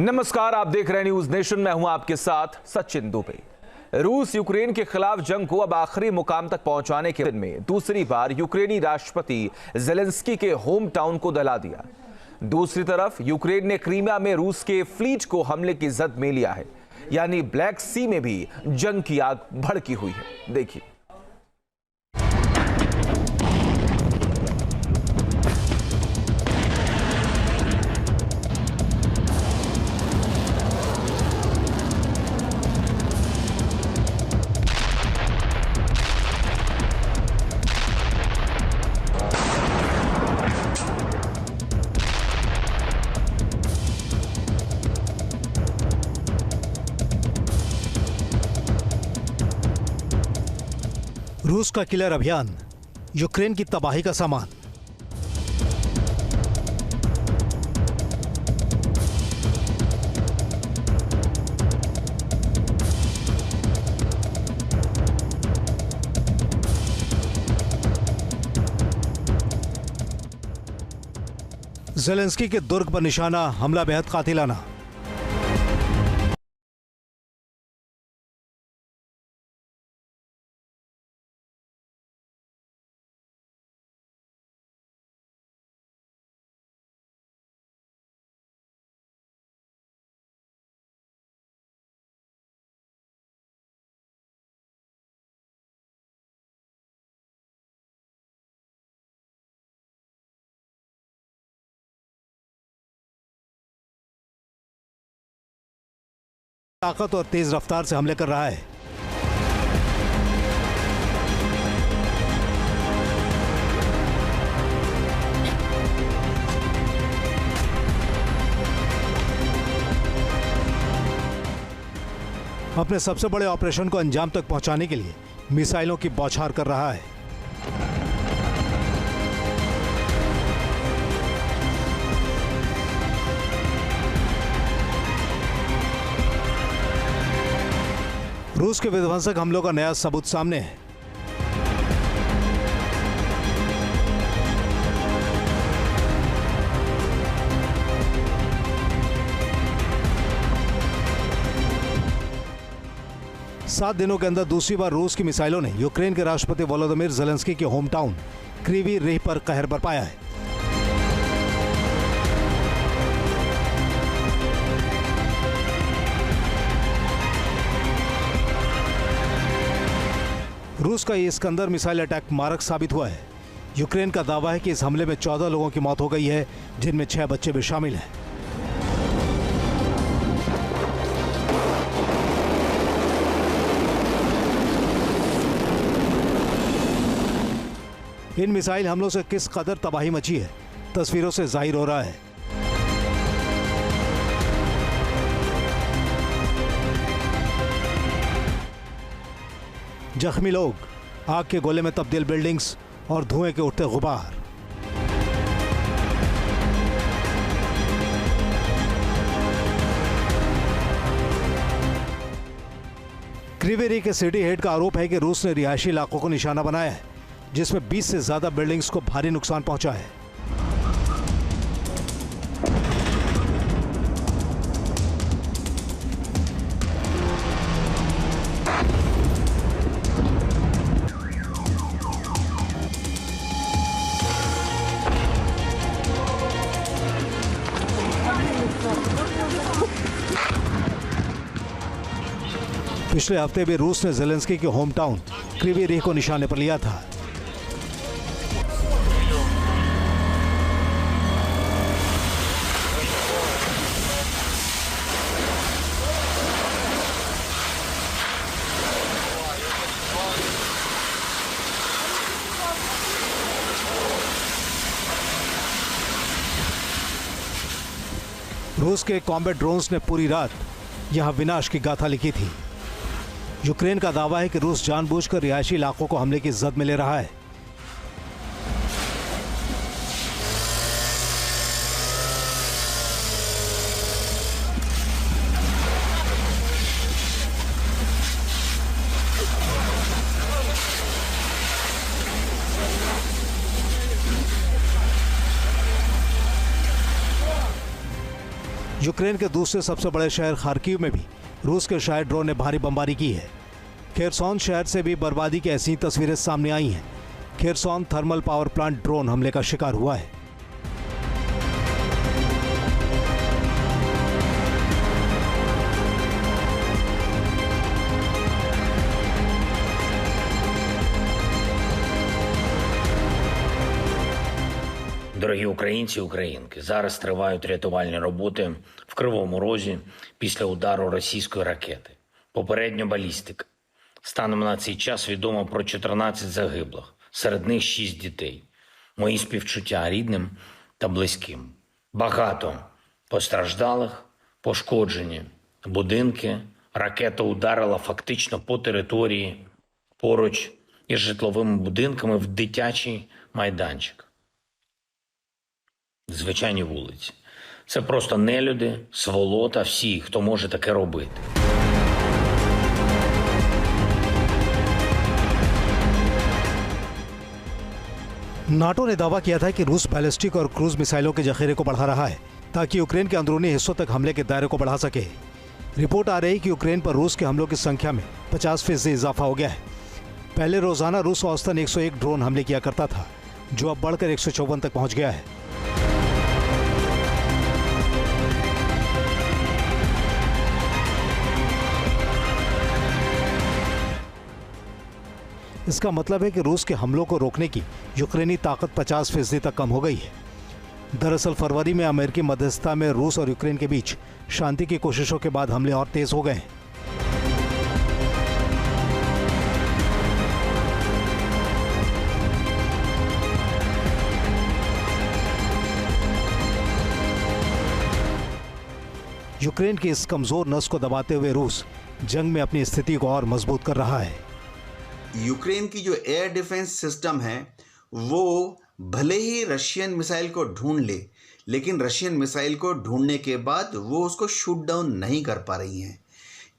नमस्कार, आप देख रहे हैं न्यूज नेशन। मैं हूं आपके साथ सचिन दुबे। रूस यूक्रेन के खिलाफ जंग को अब आखिरी मुकाम तक पहुंचाने के दिन में दूसरी बार यूक्रेनी राष्ट्रपति जेलेंस्की के होम टाउन को दहला दिया। दूसरी तरफ यूक्रेन ने क्रीमिया में रूस के फ्लीट को हमले की जद में लिया है, यानी ब्लैक सी में भी जंग की आग भड़की हुई है। देखिए। रूस का किलर अभियान, यूक्रेन की तबाही का सामान। जेलेंस्की के दुर्ग पर निशाना, हमला बेहद कातिलाना। ताकत और तेज रफ्तार से हमले कर रहा है। अपने सबसे बड़े ऑपरेशन को अंजाम तक पहुंचाने के लिए मिसाइलों की बौछार कर रहा है। रूस के विध्वंसक हमलों का नया सबूत सामने है। सात दिनों के अंदर दूसरी बार रूस की मिसाइलों ने यूक्रेन के राष्ट्रपति वोलोदिमीर जेलेंस्की के होम टाउन क्रीवी रीह पर कहर बरपाया है। रूस का ये इस्कंदर मिसाइल अटैक मारक साबित हुआ है। यूक्रेन का दावा है कि इस हमले में 14 लोगों की मौत हो गई है, जिनमें 6 बच्चे भी शामिल हैं। इन मिसाइल हमलों से किस कदर तबाही मची है, तस्वीरों से जाहिर हो रहा है। जख्मी लोग, आग के गोले में तब्दील बिल्डिंग्स और धुएं के उठते गुबार। क्रीवी रीह के सिटी हेड का आरोप है कि रूस ने रिहायशी इलाकों को निशाना बनाया है, जिसमें 20 से ज्यादा बिल्डिंग्स को भारी नुकसान पहुंचा है। पिछले हफ्ते भी रूस ने जेलेंस्की के होम टाउन क्रीवी रीह को निशाने पर लिया था। रूस के कॉम्बैट ड्रोन्स ने पूरी रात यहां विनाश की गाथा लिखी थी। यूक्रेन का दावा है कि रूस जानबूझकर रिहायशी इलाकों को हमले की जद में ले रहा है। यूक्रेन के दूसरे सबसे बड़े शहर खार्किव में भी रूस के शायद ड्रोन ने भारी बमबारी की है। खेरसोन शहर से भी बर्बादी की ऐसी तस्वीरें सामने आई हैं। Kherson thermal power plant drone हमले का शिकार हुआ है। Дорогі українці і українки, зараз тривають рятувальні роботи в Кривому Розі після удару російської ракети. Попередньо балістика. Станом на цей час відомо про 14 загиблих, серед них 6 дітей. Мої співчуття рідним та близьким. Багато постраждалих, пошкоджені будинки. Ракета ударила фактично по території поруч із житловими будинками в дитячий майданчик. Звичайні вулиці. Це просто нелюди, сволота, всі, хто може таке робити. नाटो ने दावा किया था कि रूस बैलिस्टिक और क्रूज मिसाइलों के जखीरे को बढ़ा रहा है ताकि यूक्रेन के अंदरूनी हिस्सों तक हमले के दायरे को बढ़ा सके। रिपोर्ट आ रही है कि यूक्रेन पर रूस के हमलों की संख्या में 50% इजाफा हो गया है। पहले रोजाना रूस औसतन 101 ड्रोन हमले किया करता था, जो अब बढ़कर 154 तक पहुंच गया है। इसका मतलब है कि रूस के हमलों को रोकने की यूक्रेनी ताकत 50% तक कम हो गई है। दरअसल फरवरी में अमेरिकी मध्यस्थता में रूस और यूक्रेन के बीच शांति की कोशिशों के बाद हमले और तेज हो गए हैं। यूक्रेन की इस कमजोर नस को दबाते हुए रूस जंग में अपनी स्थिति को और मजबूत कर रहा है। यूक्रेन की जो एयर डिफेंस सिस्टम है वो भले ही रशियन मिसाइल को ढूंढ ले, लेकिन रशियन मिसाइल को ढूंढने के बाद वो उसको शूट डाउन नहीं कर पा रही हैं।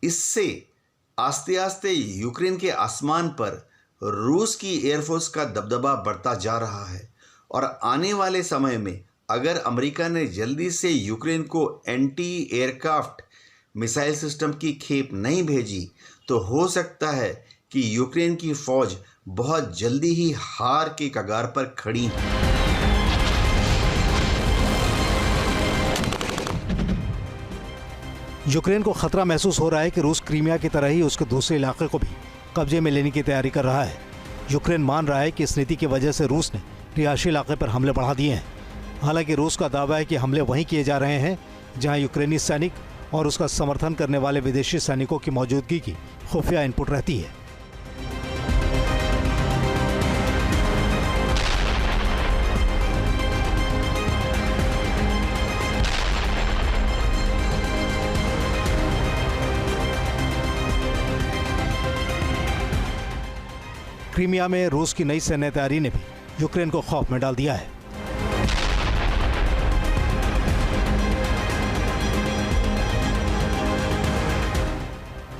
इससे आस्ते आस्ते यूक्रेन के आसमान पर रूस की एयरफोर्स का दबदबा बढ़ता जा रहा है और आने वाले समय में अगर अमेरिका ने जल्दी से यूक्रेन को एंटी एयरक्राफ्ट मिसाइल सिस्टम की खेप नहीं भेजी तो हो सकता है कि यूक्रेन की फौज बहुत जल्दी ही हार के कगार पर खड़ी है। यूक्रेन को खतरा महसूस हो रहा है कि रूस क्रीमिया की तरह ही उसके दूसरे इलाके को भी कब्जे में लेने की तैयारी कर रहा है। यूक्रेन मान रहा है कि इस नीति की वजह से रूस ने रिहायशी इलाके पर हमले बढ़ा दिए हैं। हालांकि रूस का दावा है कि हमले वहीं किए जा रहे हैं जहां यूक्रेनी सैनिक और उसका समर्थन करने वाले विदेशी सैनिकों की मौजूदगी की खुफिया इनपुट रहती है। क्रीमिया में रूस की नई सैन्य तैयारी ने भी यूक्रेन को खौफ में डाल दिया है।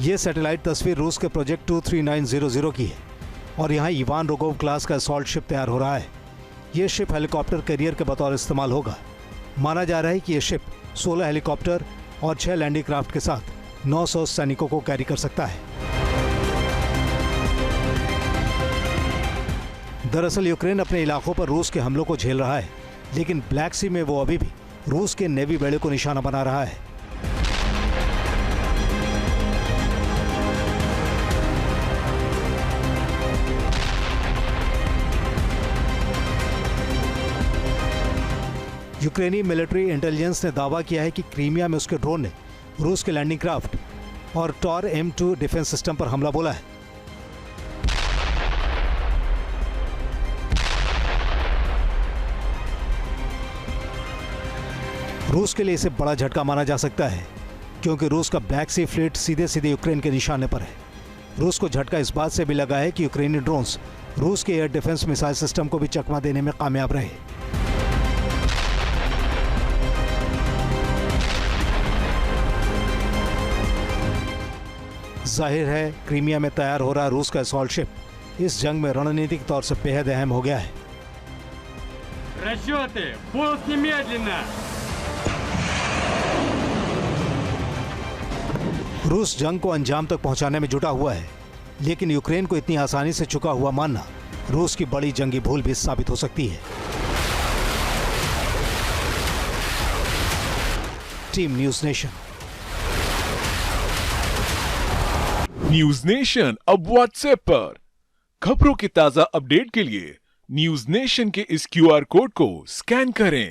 यह सैटेलाइट तस्वीर रूस के प्रोजेक्ट 23900 की है और यहाँ इवान रोगोव क्लास का असॉल्ट शिप तैयार हो रहा है। यह शिप हेलीकॉप्टर कैरियर के बतौर इस्तेमाल होगा। माना जा रहा है कि यह शिप 16 हेलीकॉप्टर और 6 लैंडिंग क्राफ्ट के साथ 900 सैनिकों को कैरी कर सकता है। दरअसल यूक्रेन अपने इलाकों पर रूस के हमलों को झेल रहा है, लेकिन ब्लैक सी में वो अभी भी रूस के नेवी बेड़े को निशाना बना रहा है। यूक्रेनी मिलिट्री इंटेलिजेंस ने दावा किया है कि क्रीमिया में उसके ड्रोन ने रूस के लैंडिंग क्राफ्ट और टॉर M2 डिफेंस सिस्टम पर हमला बोला है। रूस के लिए इसे बड़ा झटका माना जा सकता है, क्योंकि रूस का ब्लैक सी फ्लीट सीधे सीधे यूक्रेन के निशाने पर है। रूस को झटका इस बात से भी लगा है कि यूक्रेनी ड्रोन्स रूस के एयर डिफेंस मिसाइल सिस्टम को भी चकमा देने में कामयाब रहे। जाहिर है क्रीमिया में तैयार हो रहा रूस का असॉल्ट शिप इस जंग में रणनीतिक तौर से बेहद अहम हो गया है। Расчеты! Пуск немедленно! रूस जंग को अंजाम तक पहुंचाने में जुटा हुआ है, लेकिन यूक्रेन को इतनी आसानी से चुका हुआ मानना रूस की बड़ी जंगी भूल भी साबित हो सकती है। Team news nation. News nation अब व्हाट्सएप पर खबरों के ताजा अपडेट के लिए न्यूज नेशन के इस QR कोड को स्कैन करें।